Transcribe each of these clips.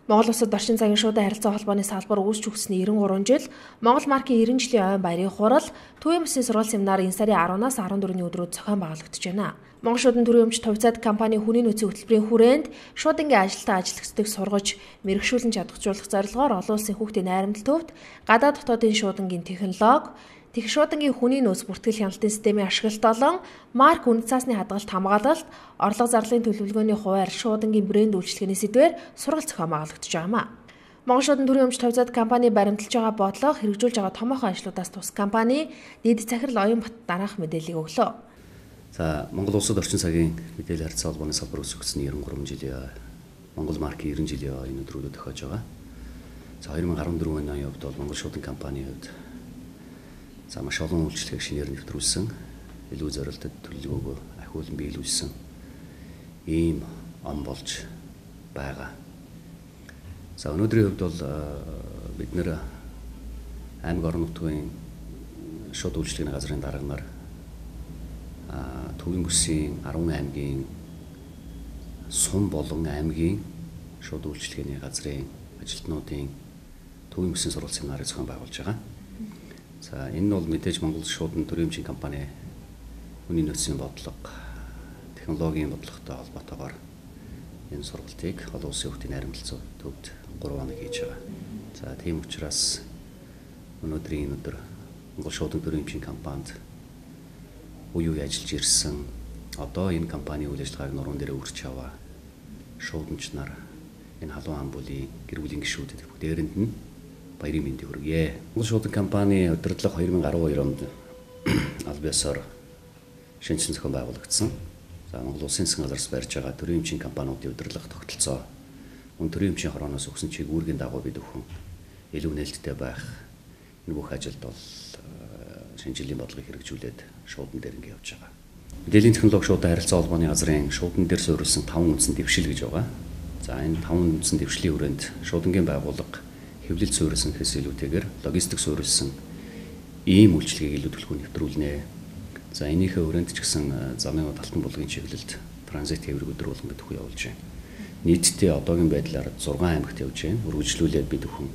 Монгол Улсад орчин цагийн шуудан харилцаа холбооны салбар үүсч өгсөний 93 жил, Монгол маркийн 90 жилийн ойн баярын хурал, Төвийн Мөсний сургууль семинар энэ сарын 10-аас 14-ний өдрүүд зохион байгуулагдаж байна. Монгол шуудан төрийн өмч Товцаад компани хүний нөөцийн хөтөлбөрийн хүрээнд шуудангийн ажилтан ажилтгчдыг сургаж, мэрэгшүүлэн чадваржуулах зорилгоор олон улсын хүүхдийн найрамдал төвт гадаад дотоодын шуудангийн технологи, Тэг шуудангийн хүний нөөц бүртгэл хяналтын системийн ашиглалт болон марк үнэт цаасны хадгалалт хамгаалалт, орлого зарлалын төлөвлөгөөний хуваарь шуудангийн брэнд үйлчлэгээний сэдвээр сургалт зохион байгуулагдаж байна. Монгол шуудан төрийн өмч Товцаад компани баримталж байгаа бодлого хэрэгжүүлж байгаа томоохон ажлуудаас тус компани дэд захирал Оюнбат дараах мэдээллийг өглөө. За Монгол Улсад орчин цагийн мэдээлэл харилцаа холбооны салбар үүсгэсэн 93 жилийн Монгол маркийн 90 жилийн энэ өдрүүдэд тохиож байгаа. За 2014 оны хувьд бол Монгол шуудан компанийн хувьд за маш олон үйлчлэгийг шинээр нэвтрүүлсэн, илүү зорилттой төлөвлөгөөгөө ахиулан биелүүлсэн ийм он болж байгаа. За өнөөдрийн хувьд бол бид нэр аймаг орон нутгийн шууд үйлчлэгийн газрын дарганаар Төвийн Мөсийн 10 аймгийн сум болон аймгийн шууд үйлчлэгээний газрын ажилтнуудын Төвийн Мөсийн сургууль семинарыг зохион байгуулж байгаа. За энэ нь бол мэдээж Монгол шуудан төрийн өмчийн компани хүний нөөцийн бодлого, технологийн бодлоготой холбоотойгоор энэ сургалтыг олон улсын хүүхдийн найрамдал төвд 3 хоног хийж байгаа. За тийм учраас өнөөдрийн энэ өдөр Монгол шуудан төрийн өмчийн компанид үе үе ажиллаж ирсэн одоо энэ компани үйл ажиллагааг нуруунд дээр өрч аваа шууданч нар энэ халуун ам бүлийн гэр бүлийн гишүүдэд бүгдээрэнд нь баярын мэндийг хүргье. Монгол шуудан компани удирдлага 2012 онд аль биесээр шинжилэн зохион байгуулагдсан. За Монгол Улсын засгийн газраас барьж байгаа төрийн өмчийн компаниудын удирдлага тогтолцоо мөн төрийн өмчийн хорооноос өгсөн чиглэлийн дагуу бид өхөн илүү нээлттэй байх энэ бүх ажилд бол шинжилгээний бодлогыг хэрэгжүүлээд шуудан дээр ингэ явж байгаа. Мэдээллийн технологи шуудан харилцаа холбооны газрын шуудан дээр суурилсан 5 үндсэн дэвшил гэж байгаа. За энэ 5 үндсэн дэвшлийн хүрээнд шуудангийн байгууллага хэвлэл суурилсан гэхээс илүүтэйгээр логистик суурилсан ийм үйлчлэгийг илүү төлхөө нэвтрүүлнэ. За энийхээ хүрээнд ч гэсэн замын алтан булгын чиглэлд транзит хэврэг өдөр болгон бид өхөө явуулж байна. Нийтдээ одоогийн байдлаар 6 аймагт явж байна. Үргэлжлүүлээд бид өхөн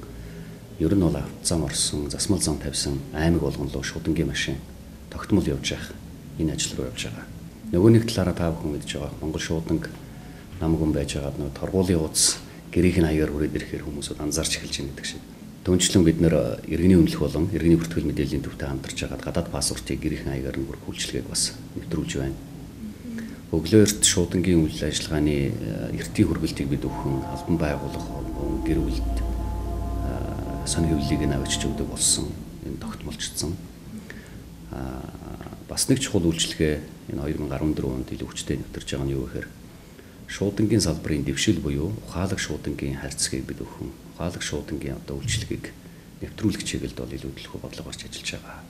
ер нь бол автозам орсон, засмал зам тавьсан аймаг болгон руу шуудангийн машин тогтмол явж явах энэ ажил руу явж байгаа. Нөгөө нэг талаараа та бүхэн мэдж байгаа Монгол шууданг намгүн байж байгаа нөгөө торгуулийн ууц гэрийнх нь аягаар хүрээд ирэхээр хүмүүсүүд анзаарч эхэлж байна гэдэг шиг. Түүнчлэн бид нэр иргэний үнэлэх болон иргэний бүртгэл мэдээллийн төвтэй хамтарч байгаа гадаад паспортыг гэрийнхэн аягаар нь хүргэх үйлчилгээг бас нэвтрүүлж байна. Өглөөрт шуудангийн үйл ажиллагааны эртний хүргэлтийг бид өхөн албан байгууллага болон гэр бүлд сонир хөвлөлийг нь авчиж өгдөг болсон. Энэ тогтмолчдсон. Бас нэг чухал үйлчилгээ энэ 2014 онд илүү хүчтэй нэвтэрч байгаа нь юу гэхээр шуудангийн салбарын дэвшил буюу ухаалаг шуудангийн харьцгийг бид өхөн ухаалаг шуудангийн одоо үйлчлэгийг нэвтрүүлэх чиглэлд бол илүү төлхөө бодлого гарч ажиллаж байгаа.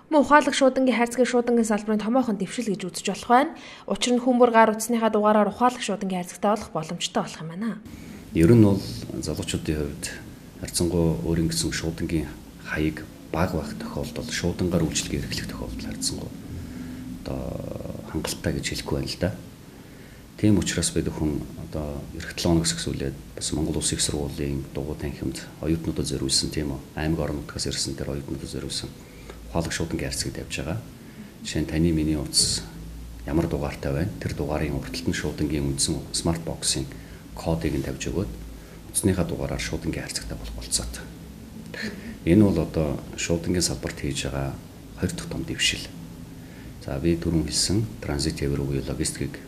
Мөн ухаалаг шуудангийн харьцгийг шуудангийн салбарын томоохон дэвшил гэж үзэж болох байна. Учир нь хүмүүр гар утасныхаа дугаараар ухаалаг шуудангийн харьцагтай болох боломжтой болох юм байна. Ер нь бол залуучуудын хувьд харьцангуй өөрийн гэсэн шуудангийн хаяг бага байх тохиолдолд шуудангаар үйлчлэгээ эрхлэх тохиолдол харьцангуй одоо хангалттай гэж хэлэхгүй байна л да. Тийм учраас бид өхөн одоо эх 7 хоногс гэсүүлээд бас Монгол Улсын их сургуулийн дугуй танхимд оюутнуудад зориулсан тийм үү аймаг орон нутгаас ирсэн тэр оюутнуудад зориулсан ухаалаг шуудангийн харьцгийг тавьж байгаа. Жишээ нь таны миний утас ямар дугаартай байна? Тэр дугаарын урталт нь шуудангийн үндсэн смарт боксын кодыг нь тавьж өгөөд утасныхаа дугаараар шуудангийн харьцагтай болох болцоотой. Энэ бол одоо шуудангийн салбарт хийж байгаа 20 дахь том дэвшил. За би түрүүн хэлсэн транзит хэврэг буюу логистикийг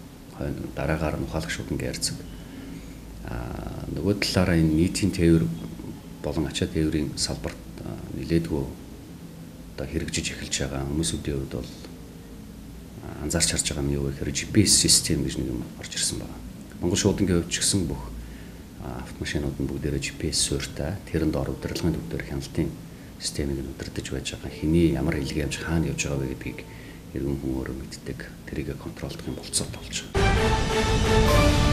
дараагаар нь ухаалаг шуудангийн харьцаг. Нөгөө талаараа энэ нийтийн тээвэр болон ачаа тээврийн салбарт нэлээдгүй одоо хэрэгжиж эхэлж байгаа хүмүүсүүдийн хувьд бол анзаарч харж байгаа нь юу гэхээр GPS систем гэж нэг юм орж ирсэн байна. Монгол шуудангийн хувьд ч гэсэн бүх автомашинууд нь бүгдээрээ GPS суурьтай тэрэнд ор удирдлагын төв дээр хяналтын системийг удирдах байж байгаа. Хэний ямар хэлгээ явж хаана явж байгаа вэ гэдгийг иргэн хүн өөрөө мэддэг. Тэрийг контролдох юм болцоотой болж байгаа.